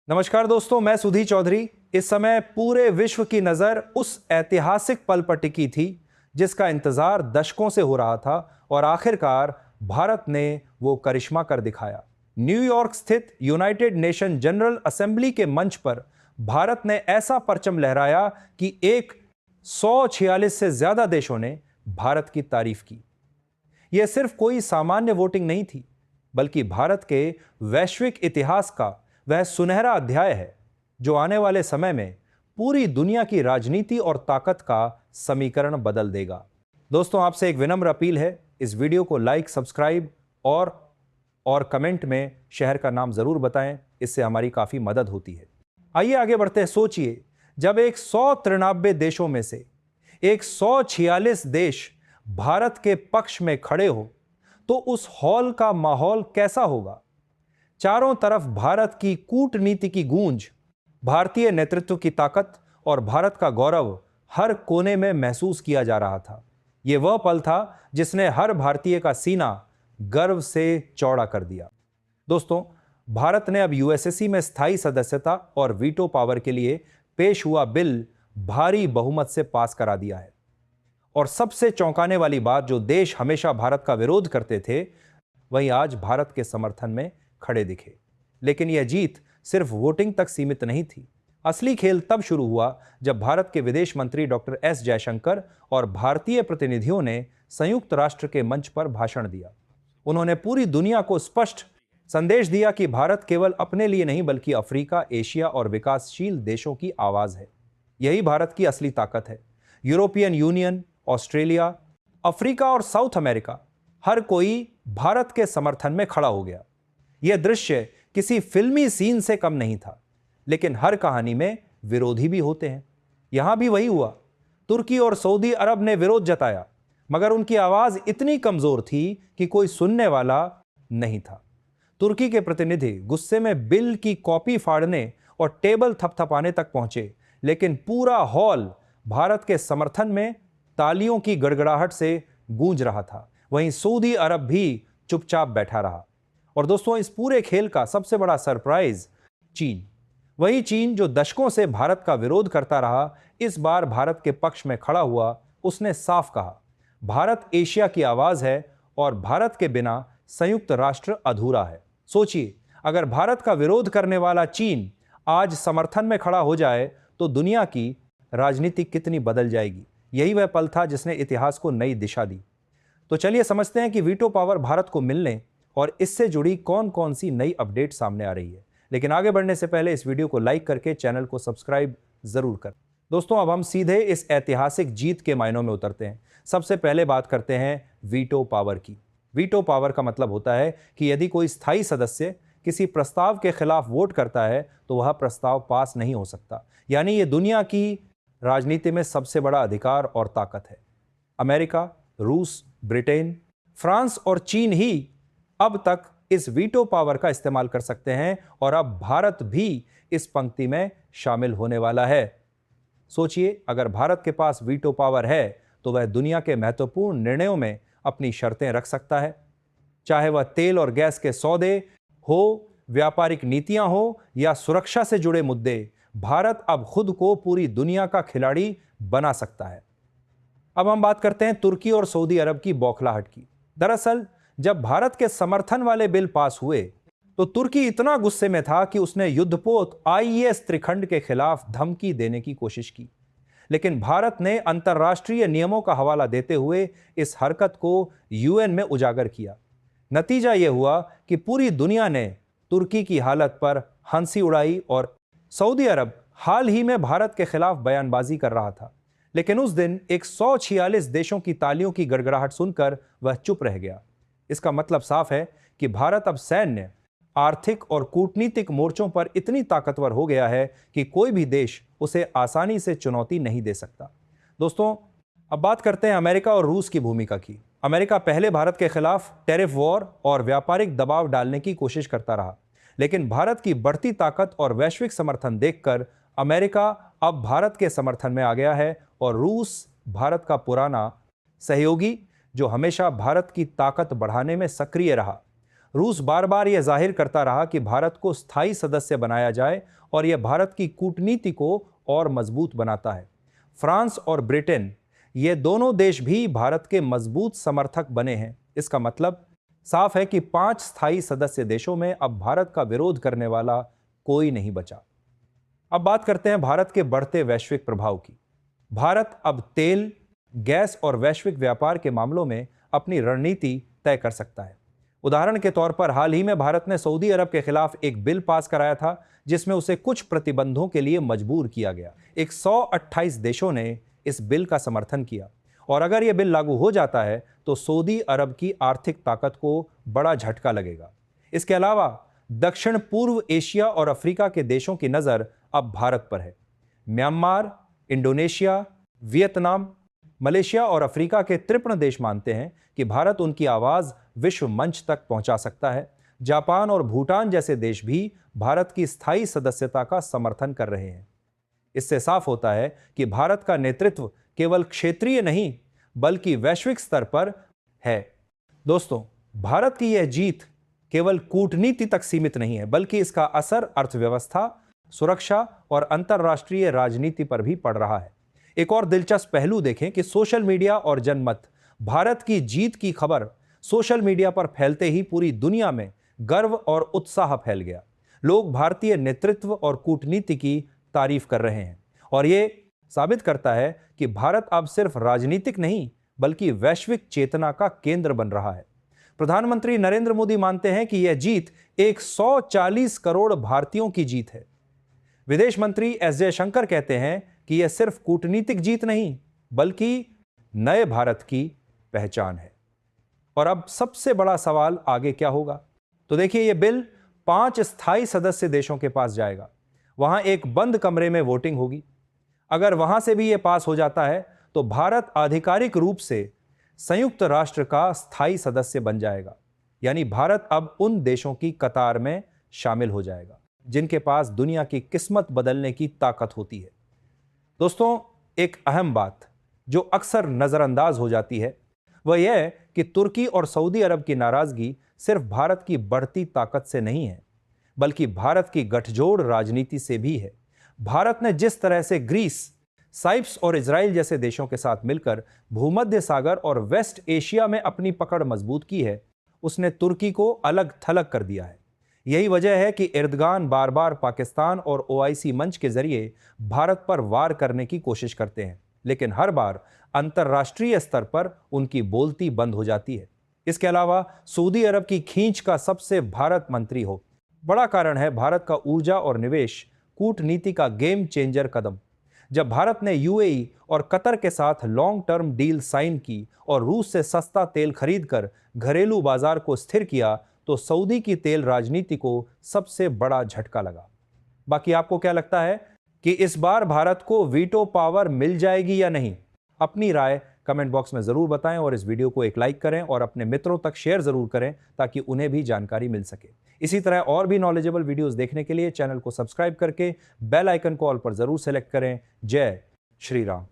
नमस्कार दोस्तों, मैं सुधी चौधरी। इस समय पूरे विश्व की नजर उस ऐतिहासिक पल पर टिकी थी जिसका इंतजार दशकों से हो रहा था और आखिरकार भारत ने वो करिश्मा कर दिखाया। न्यूयॉर्क स्थित यूनाइटेड नेशन जनरल असेंबली के मंच पर भारत ने ऐसा परचम लहराया कि 146 से ज्यादा देशों ने भारत की तारीफ की। यह सिर्फ कोई सामान्य वोटिंग नहीं थी, बल्कि भारत के वैश्विक इतिहास का वह सुनहरा अध्याय है जो आने वाले समय में पूरी दुनिया की राजनीति और ताकत का समीकरण बदल देगा। दोस्तों, आपसे एक विनम्र अपील है, इस वीडियो को लाइक, सब्सक्राइब और कमेंट में शहर का नाम जरूर बताएं, इससे हमारी काफी मदद होती है। आइए आगे बढ़ते हैं। सोचिए, जब 193 देशों में से 146 देश भारत के पक्ष में खड़े हो तो उस हॉल का माहौल कैसा होगा। चारों तरफ भारत की कूटनीति की गूंज, भारतीय नेतृत्व की ताकत और भारत का गौरव हर कोने में महसूस किया जा रहा था। यह वह पल था जिसने हर भारतीय का सीना गर्व से चौड़ा कर दिया। दोस्तों, भारत ने अब यूएसएससी में स्थायी सदस्यता और वीटो पावर के लिए पेश हुआ बिल भारी बहुमत से पास करा दिया है। और सबसे चौंकाने वाली बात, जो देश हमेशा भारत का विरोध करते थे, वही आज भारत के समर्थन में खड़े दिखे। लेकिन यह जीत सिर्फ वोटिंग तक सीमित नहीं थी। असली खेल तब शुरू हुआ जब भारत के विदेश मंत्री डॉक्टर एस जयशंकर और भारतीय प्रतिनिधियों ने संयुक्त राष्ट्र के मंच पर भाषण दिया। उन्होंने पूरी दुनिया को स्पष्ट संदेश दिया कि भारत केवल अपने लिए नहीं, बल्कि अफ्रीका, एशिया और विकासशील देशों की आवाज है। यही भारत की असली ताकत है। यूरोपियन यूनियन, ऑस्ट्रेलिया, अफ्रीका और साउथ अमेरिका, हर कोई भारत के समर्थन में खड़ा हो गया। यह दृश्य किसी फिल्मी सीन से कम नहीं था, लेकिन हर कहानी में विरोधी भी होते हैं। यहां भी वही हुआ। तुर्की और सऊदी अरब ने विरोध जताया, मगर उनकी आवाज इतनी कमजोर थी कि कोई सुनने वाला नहीं था। तुर्की के प्रतिनिधि गुस्से में बिल की कॉपी फाड़ने और टेबल थपथपाने तक पहुंचे, लेकिन पूरा हॉल भारत के समर्थन में तालियों की गड़गड़ाहट से गूंज रहा था। वहीं सऊदी अरब भी चुपचाप बैठा रहा। और दोस्तों, इस पूरे खेल का सबसे बड़ा सरप्राइज चीन, वही चीन जो दशकों से भारत का विरोध करता रहा, इस बार भारत के पक्ष में खड़ा हुआ। उसने साफ कहा, भारत एशिया की आवाज है और भारत के बिना संयुक्त राष्ट्र अधूरा है। सोचिए, अगर भारत का विरोध करने वाला चीन आज समर्थन में खड़ा हो जाए तो दुनिया की राजनीति कितनी बदल जाएगी। यही वह पल था जिसने इतिहास को नई दिशा दी। तो चलिए समझते हैं कि वीटो पावर भारत को मिलने और इससे जुड़ी कौन कौन सी नई अपडेट सामने आ रही है। लेकिन आगे बढ़ने से पहले इस वीडियो को लाइक करके चैनल को सब्सक्राइब जरूर करें। दोस्तों, अब हम सीधे इस ऐतिहासिक जीत के मायनों में उतरते हैं। सबसे पहले बात करते हैं वीटो पावर की। वीटो पावर का मतलब होता है कि यदि कोई स्थायी सदस्य किसी प्रस्ताव के खिलाफ वोट करता है तो वह प्रस्ताव पास नहीं हो सकता। यानी ये दुनिया की राजनीति में सबसे बड़ा अधिकार और ताकत है। अमेरिका, रूस, ब्रिटेन, फ्रांस और चीन ही अब तक इस वीटो पावर का इस्तेमाल कर सकते हैं और अब भारत भी इस पंक्ति में शामिल होने वाला है। सोचिए, अगर भारत के पास वीटो पावर है तो वह दुनिया के महत्वपूर्ण निर्णयों में अपनी शर्तें रख सकता है। चाहे वह तेल और गैस के सौदे हो, व्यापारिक नीतियां हो या सुरक्षा से जुड़े मुद्दे, भारत अब खुद को पूरी दुनिया का खिलाड़ी बना सकता है। अब हम बात करते हैं तुर्की और सऊदी अरब की बौखलाहट की। दरअसल जब भारत के समर्थन वाले बिल पास हुए तो तुर्की इतना गुस्से में था कि उसने युद्धपोत आईएस त्रिखंड के खिलाफ धमकी देने की कोशिश की। लेकिन भारत ने अंतर्राष्ट्रीय नियमों का हवाला देते हुए इस हरकत को यूएन में उजागर किया। नतीजा यह हुआ कि पूरी दुनिया ने तुर्की की हालत पर हंसी उड़ाई और सऊदी अरब हाल ही में भारत के खिलाफ बयानबाजी कर रहा था। लेकिन उस दिन 146 देशों की तालियों की गड़गड़ाहट सुनकर वह चुप रह गया। इसका मतलब साफ है कि भारत अब सैन्य, आर्थिक और कूटनीतिक मोर्चों पर इतनी ताकतवर हो गया है कि कोई भी देश उसे आसानी से चुनौती नहीं दे सकता। दोस्तों, अब बात करते हैं अमेरिका और रूस की भूमिका की। अमेरिका पहले भारत के खिलाफ टैरिफ वॉर और व्यापारिक दबाव डालने की कोशिश करता रहा, लेकिन भारत की बढ़ती ताकत और वैश्विक समर्थन देखकर अमेरिका अब भारत के समर्थन में आ गया है और रूस भारत का पुराना सहयोगी जो हमेशा भारत की ताकत बढ़ाने में सक्रिय रहा। रूस बार बार यह जाहिर करता रहा कि भारत को स्थायी सदस्य बनाया जाए और यह भारत की कूटनीति को और मजबूत बनाता है। फ्रांस और ब्रिटेन, ये दोनों देश भी भारत के मजबूत समर्थक बने हैं। इसका मतलब साफ है कि 5 स्थायी सदस्य देशों में अब भारत का विरोध करने वाला कोई नहीं बचा। अब बात करते हैं भारत के बढ़ते वैश्विक प्रभाव की। भारत अब तेल, गैस और वैश्विक व्यापार के मामलों में अपनी रणनीति तय कर सकता है। उदाहरण के तौर पर हाल ही में भारत ने सऊदी अरब के खिलाफ एक बिल पास कराया था जिसमें उसे कुछ प्रतिबंधों के लिए मजबूर किया गया। 128 देशों ने इस बिल का समर्थन किया और अगर यह बिल लागू हो जाता है तो सऊदी अरब की आर्थिक ताकत को बड़ा झटका लगेगा। इसके अलावा दक्षिण पूर्व एशिया और अफ्रीका के देशों की नजर अब भारत पर है। म्यांमार, इंडोनेशिया, वियतनाम, मलेशिया और अफ्रीका के 53 देश मानते हैं कि भारत उनकी आवाज विश्व मंच तक पहुंचा सकता है। जापान और भूटान जैसे देश भी भारत की स्थायी सदस्यता का समर्थन कर रहे हैं। इससे साफ होता है कि भारत का नेतृत्व केवल क्षेत्रीय नहीं बल्कि वैश्विक स्तर पर है। दोस्तों, भारत की यह जीत केवल कूटनीति तक सीमित नहीं है बल्कि इसका असर अर्थव्यवस्था, सुरक्षा और अंतर्राष्ट्रीय राजनीति पर भी पड़ रहा है। एक और दिलचस्प पहलू देखें कि सोशल मीडिया और जनमत, भारत की जीत की खबर सोशल मीडिया पर फैलते ही पूरी दुनिया में गर्व और उत्साह फैल गया। लोग भारतीय नेतृत्व और कूटनीति की तारीफ कर रहे हैं और ये साबित करता है कि भारत अब सिर्फ राजनीतिक नहीं बल्कि वैश्विक चेतना का केंद्र बन रहा है। प्रधानमंत्री नरेंद्र मोदी मानते हैं कि यह जीत 140 करोड़ भारतीयों की जीत है। विदेश मंत्री एस जयशंकर कहते हैं कि यह सिर्फ कूटनीतिक जीत नहीं बल्कि नए भारत की पहचान है। और अब सबसे बड़ा सवाल आगे क्या होगा? तो देखिए, यह बिल 5 स्थायी सदस्य देशों के पास जाएगा। वहां एक बंद कमरे में वोटिंग होगी। अगर वहां से भी यह पास हो जाता है तो भारत आधिकारिक रूप से संयुक्त राष्ट्र का स्थायी सदस्य बन जाएगा। यानी भारत अब उन देशों की कतार में शामिल हो जाएगा जिनके पास दुनिया की किस्मत बदलने की ताकत होती है। दोस्तों, एक अहम बात जो अक्सर नजरअंदाज हो जाती है वह यह कि तुर्की और सऊदी अरब की नाराजगी सिर्फ भारत की बढ़ती ताकत से नहीं है बल्कि भारत की गठजोड़ राजनीति से भी है। भारत ने जिस तरह से ग्रीस, साइप्स और इजराइल जैसे देशों के साथ मिलकर भूमध्य सागर और वेस्ट एशिया में अपनी पकड़ मजबूत की है, उसने तुर्की को अलग थलग कर दिया है। यही वजह है कि एर्दोगान बार बार पाकिस्तान और ओआईसी मंच के जरिए भारत पर वार करने की कोशिश करते हैं, लेकिन हर बार अंतर्राष्ट्रीय स्तर पर उनकी बोलती बंद हो जाती है। इसके अलावा सऊदी अरब की खींच का सबसे भारत मंत्री हो बड़ा कारण है भारत का ऊर्जा और निवेश कूटनीति का गेम चेंजर कदम। जब भारत ने यूएई और कतर के साथ लॉन्ग टर्म डील साइन की और रूस से सस्ता तेल खरीदकर घरेलू बाजार को स्थिर किया तो सऊदी की तेल राजनीति को सबसे बड़ा झटका लगा। बाकी आपको क्या लगता है कि इस बार भारत को वीटो पावर मिल जाएगी या नहीं? अपनी राय कमेंट बॉक्स में जरूर बताएं और इस वीडियो को एक लाइक करें और अपने मित्रों तक शेयर जरूर करें ताकि उन्हें भी जानकारी मिल सके। इसी तरह और भी नॉलेजेबल वीडियोस देखने के लिए चैनल को सब्सक्राइब करके बेल आइकन को ऑल पर जरूर सेलेक्ट करें। जय श्री राम।